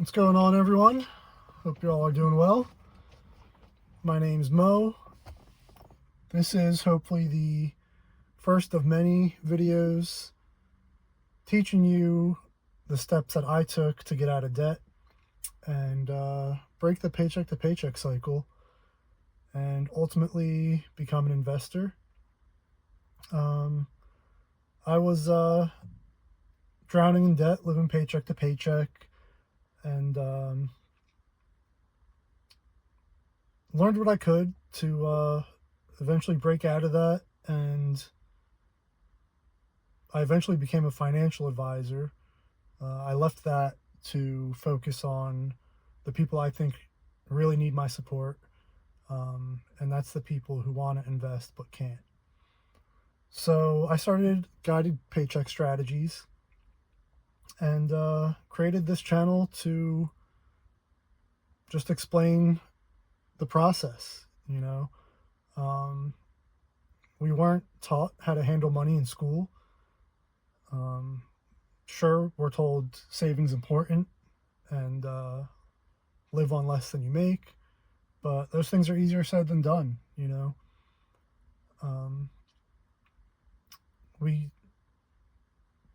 What's going on, everyone? Hope you all are doing well. My name's Mo. This is hopefully the first of many videos teaching you the steps that I took to get out of debt and break the paycheck to paycheck cycle and ultimately become an investor. I was drowning in debt, living paycheck to paycheck, and learned what I could to eventually break out of that. And I eventually became a financial advisor. I left that to focus on the people I think really need my support, and that's the people who want to invest but can't. So I started Guided Paycheck Strategies and created this channel to just explain the process. We weren't taught how to handle money in school. Sure, we're told saving's important and live on less than you make, but those things are easier said than done.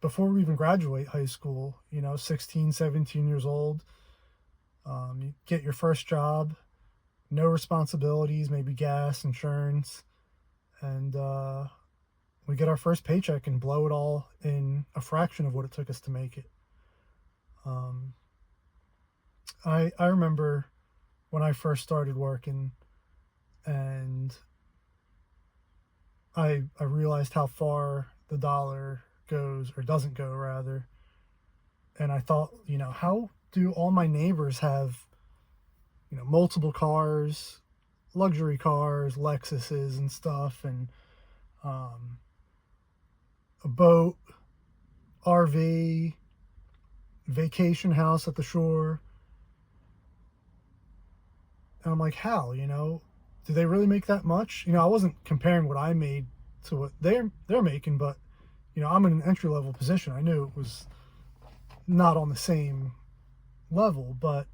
Before we even graduate high school, 16, 17 years old, you get your first job, no responsibilities, maybe gas, insurance, and we get our first paycheck and blow it all in a fraction of what it took us to make it. I remember when I first started working, and I realized how far the dollar goes, or doesn't go rather, and I thought, how do all my neighbors have multiple cars, luxury cars, Lexuses and stuff, and a boat, RV, vacation house at the shore. And I'm like, how, do they really make that much? I wasn't comparing what I made to what they're making, but I'm in an entry-level position. I knew it was not on the same level, but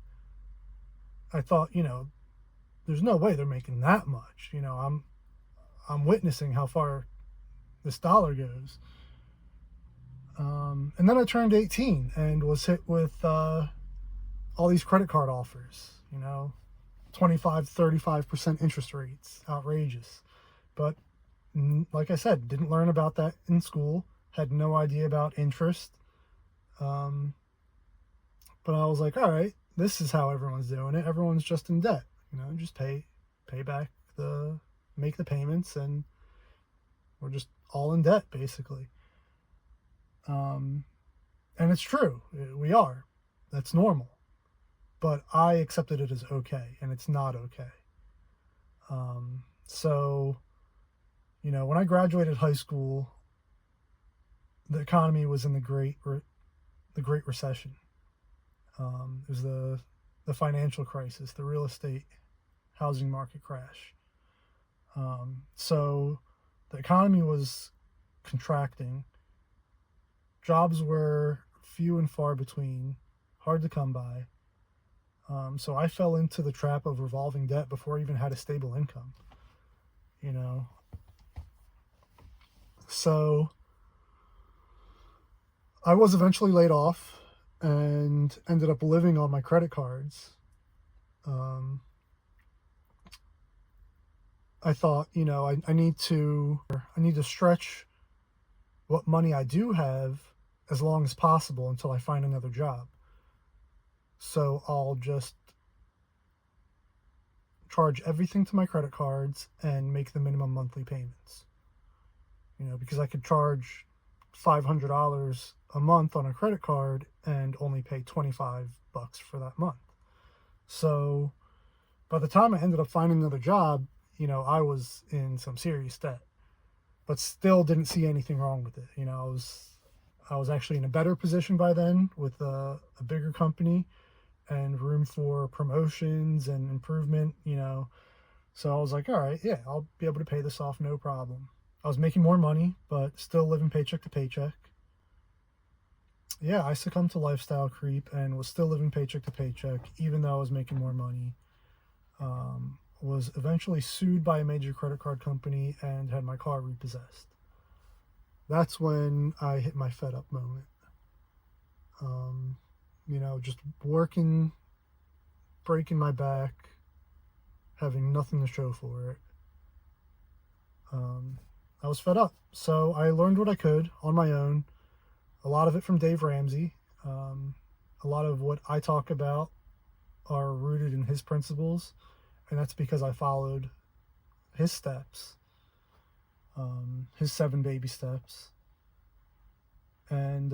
I thought, there's no way they're making that much. I'm witnessing how far this dollar goes. And then I turned 18 and was hit with all these credit card offers, 25, 35% interest rates, outrageous. But like I said, didn't learn about that in school, had no idea about interest. But I was like, all right, this is how everyone's doing it. Everyone's just in debt, just pay back make the payments, and we're just all in debt basically. And it's true, we are. That's normal. But I accepted it as okay, and it's not okay. So, when I graduated high school, the economy was in the Great Recession. It was the financial crisis, the real estate housing market crash. So the economy was contracting. Jobs were few and far between, hard to come by. So I fell into the trap of revolving debt before I even had a stable income. So I was eventually laid off and ended up living on my credit cards. I thought, I need to stretch what money I do have as long as possible until I find another job. So I'll just charge everything to my credit cards and make the minimum monthly payments. Because I could charge $500 a month on a credit card and only pay $25 for that month. So by the time I ended up finding another job, I was in some serious debt, but still didn't see anything wrong with it. I was actually in a better position by then with a bigger company and room for promotions and improvement, So I was like, all right, yeah, I'll be able to pay this off, no problem. I was making more money, but still living paycheck to paycheck. yeah, I succumbed to lifestyle creep and was still living paycheck to paycheck, even though I was making more money. Was eventually sued by a major credit card company and had my car repossessed. That's when I hit my fed up moment. Just working, breaking my back, having nothing to show for it. I was fed up. So I learned what I could on my own. A lot of it from Dave Ramsey. A lot of what I talk about are rooted in his principles, and that's because I followed his steps, his 7 baby steps. And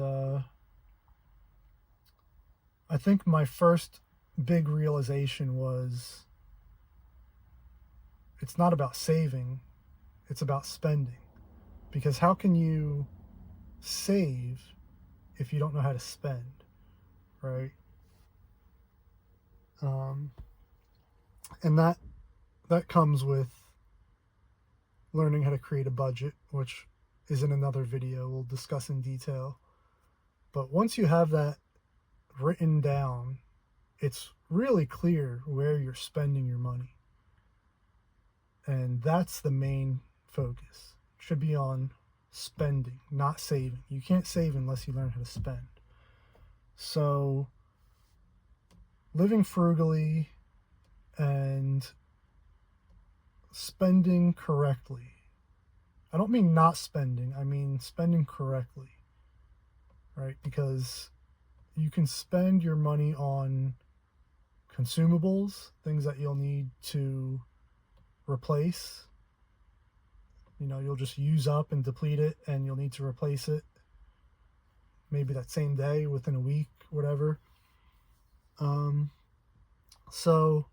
I think my first big realization was it's not about saving, it's about spending. Because how can you save if you don't know how to spend, right? And that comes with learning how to create a budget, which is in another video we'll discuss in detail. But once you have that written down, it's really clear where you're spending your money. And that's the main focus. It should be on spending, not saving. You can't save unless you learn how to spend. So living frugally and spending correctly. I don't mean not spending, I mean spending correctly, right? Because you can spend your money on consumables, things that you'll need to replace. You'll just use up and deplete it and you'll need to replace it maybe that same day, within a week, whatever. So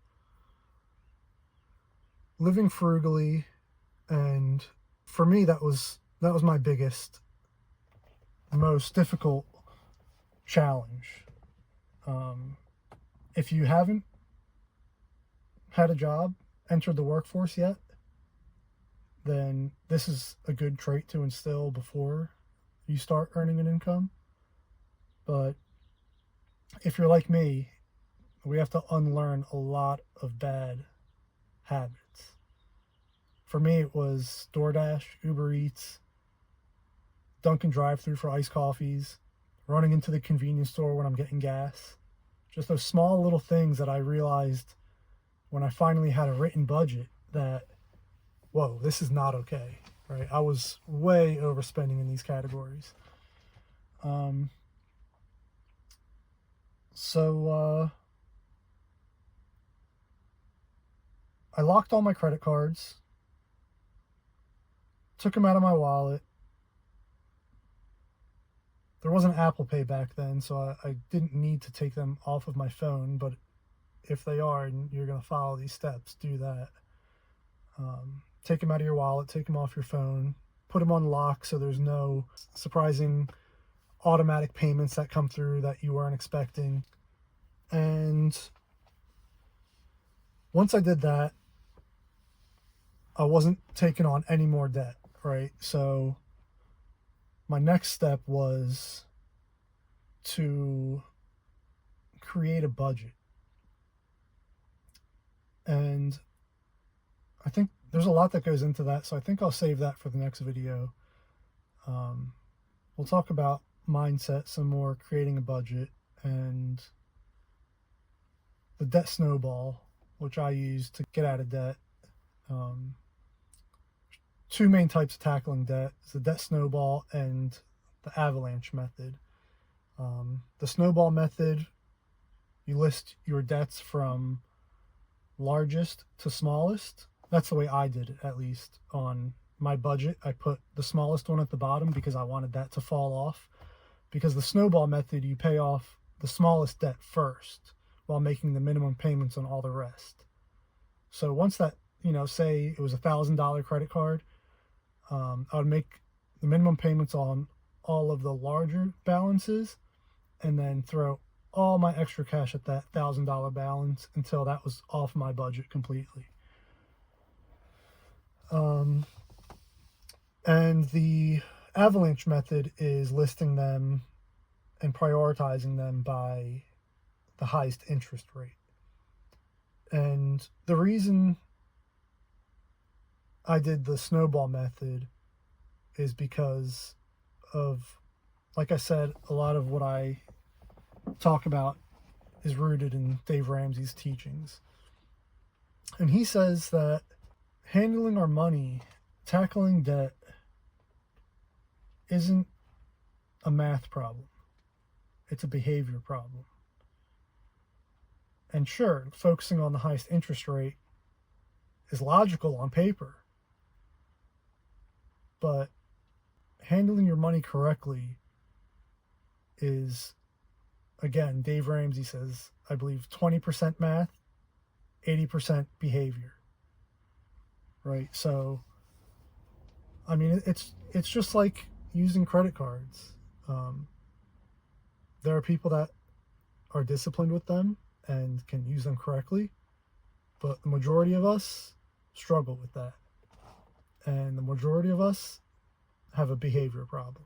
living frugally, and for me that was my biggest, most difficult challenge. If you haven't had a job, entered the workforce yet, then this is a good trait to instill before you start earning an income. But if you're like me, we have to unlearn a lot of bad habits. For me, it was DoorDash, Uber Eats, Dunkin' drive-thru for iced coffees, running into the convenience store when I'm getting gas. Just those small little things that I realized when I finally had a written budget that, whoa, this is not okay, right? I was way overspending in these categories. So I locked all my credit cards, took them out of my wallet. There wasn't Apple Pay back then, so I didn't need to take them off of my phone, but if they are and you're going to follow these steps, do that. Take them out of your wallet, take them off your phone, put them on lock so there's no surprising automatic payments that come through that you weren't expecting. And once I did that, I wasn't taking on any more debt, right? So my next step was to create a budget. And I think there's a lot that goes into that, so I think I'll save that for the next video. We'll talk about mindset some more, creating a budget, and the debt snowball, which I use to get out of debt. Two main types of tackling debt is the debt snowball and the avalanche method. The snowball method, you list your debts from largest to smallest. That's the way I did it, at least on my budget. I put the smallest one at the bottom because I wanted that to fall off. Because the snowball method, you pay off the smallest debt first while making the minimum payments on all the rest. So once that, say it was $1,000 credit card, I would make the minimum payments on all of the larger balances and then throw all my extra cash at that $1,000 balance until that was off my budget completely. And the avalanche method is listing them and prioritizing them by the highest interest rate. And the reason I did the snowball method is because of, like I said, a lot of what I talk about is rooted in Dave Ramsey's teachings. And he says that handling our money, tackling debt, isn't a math problem. It's a behavior problem. And sure, focusing on the highest interest rate is logical on paper. But handling your money correctly is, again, Dave Ramsey says, I believe 20% math, 80% behavior. Right? So, I mean, it's just like using credit cards. There are people that are disciplined with them and can use them correctly, but the majority of us struggle with that. And the majority of us have a behavior problem.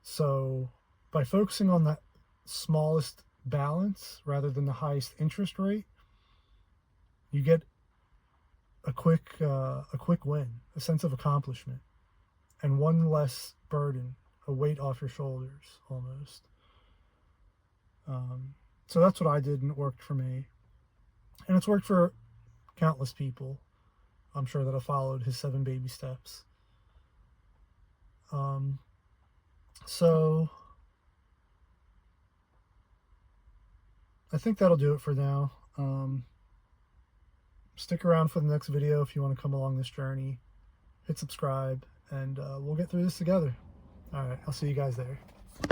So by focusing on that smallest balance rather than the highest interest rate, you get a quick win, a sense of accomplishment, and one less burden, a weight off your shoulders almost. So that's what I did, and it worked for me. And it's worked for countless people, I'm sure, that have followed his 7 baby steps. So I think that'll do it for now. Stick around for the next video if you want to come along this journey. Hit subscribe, and we'll get through this together. All right, I'll see you guys there.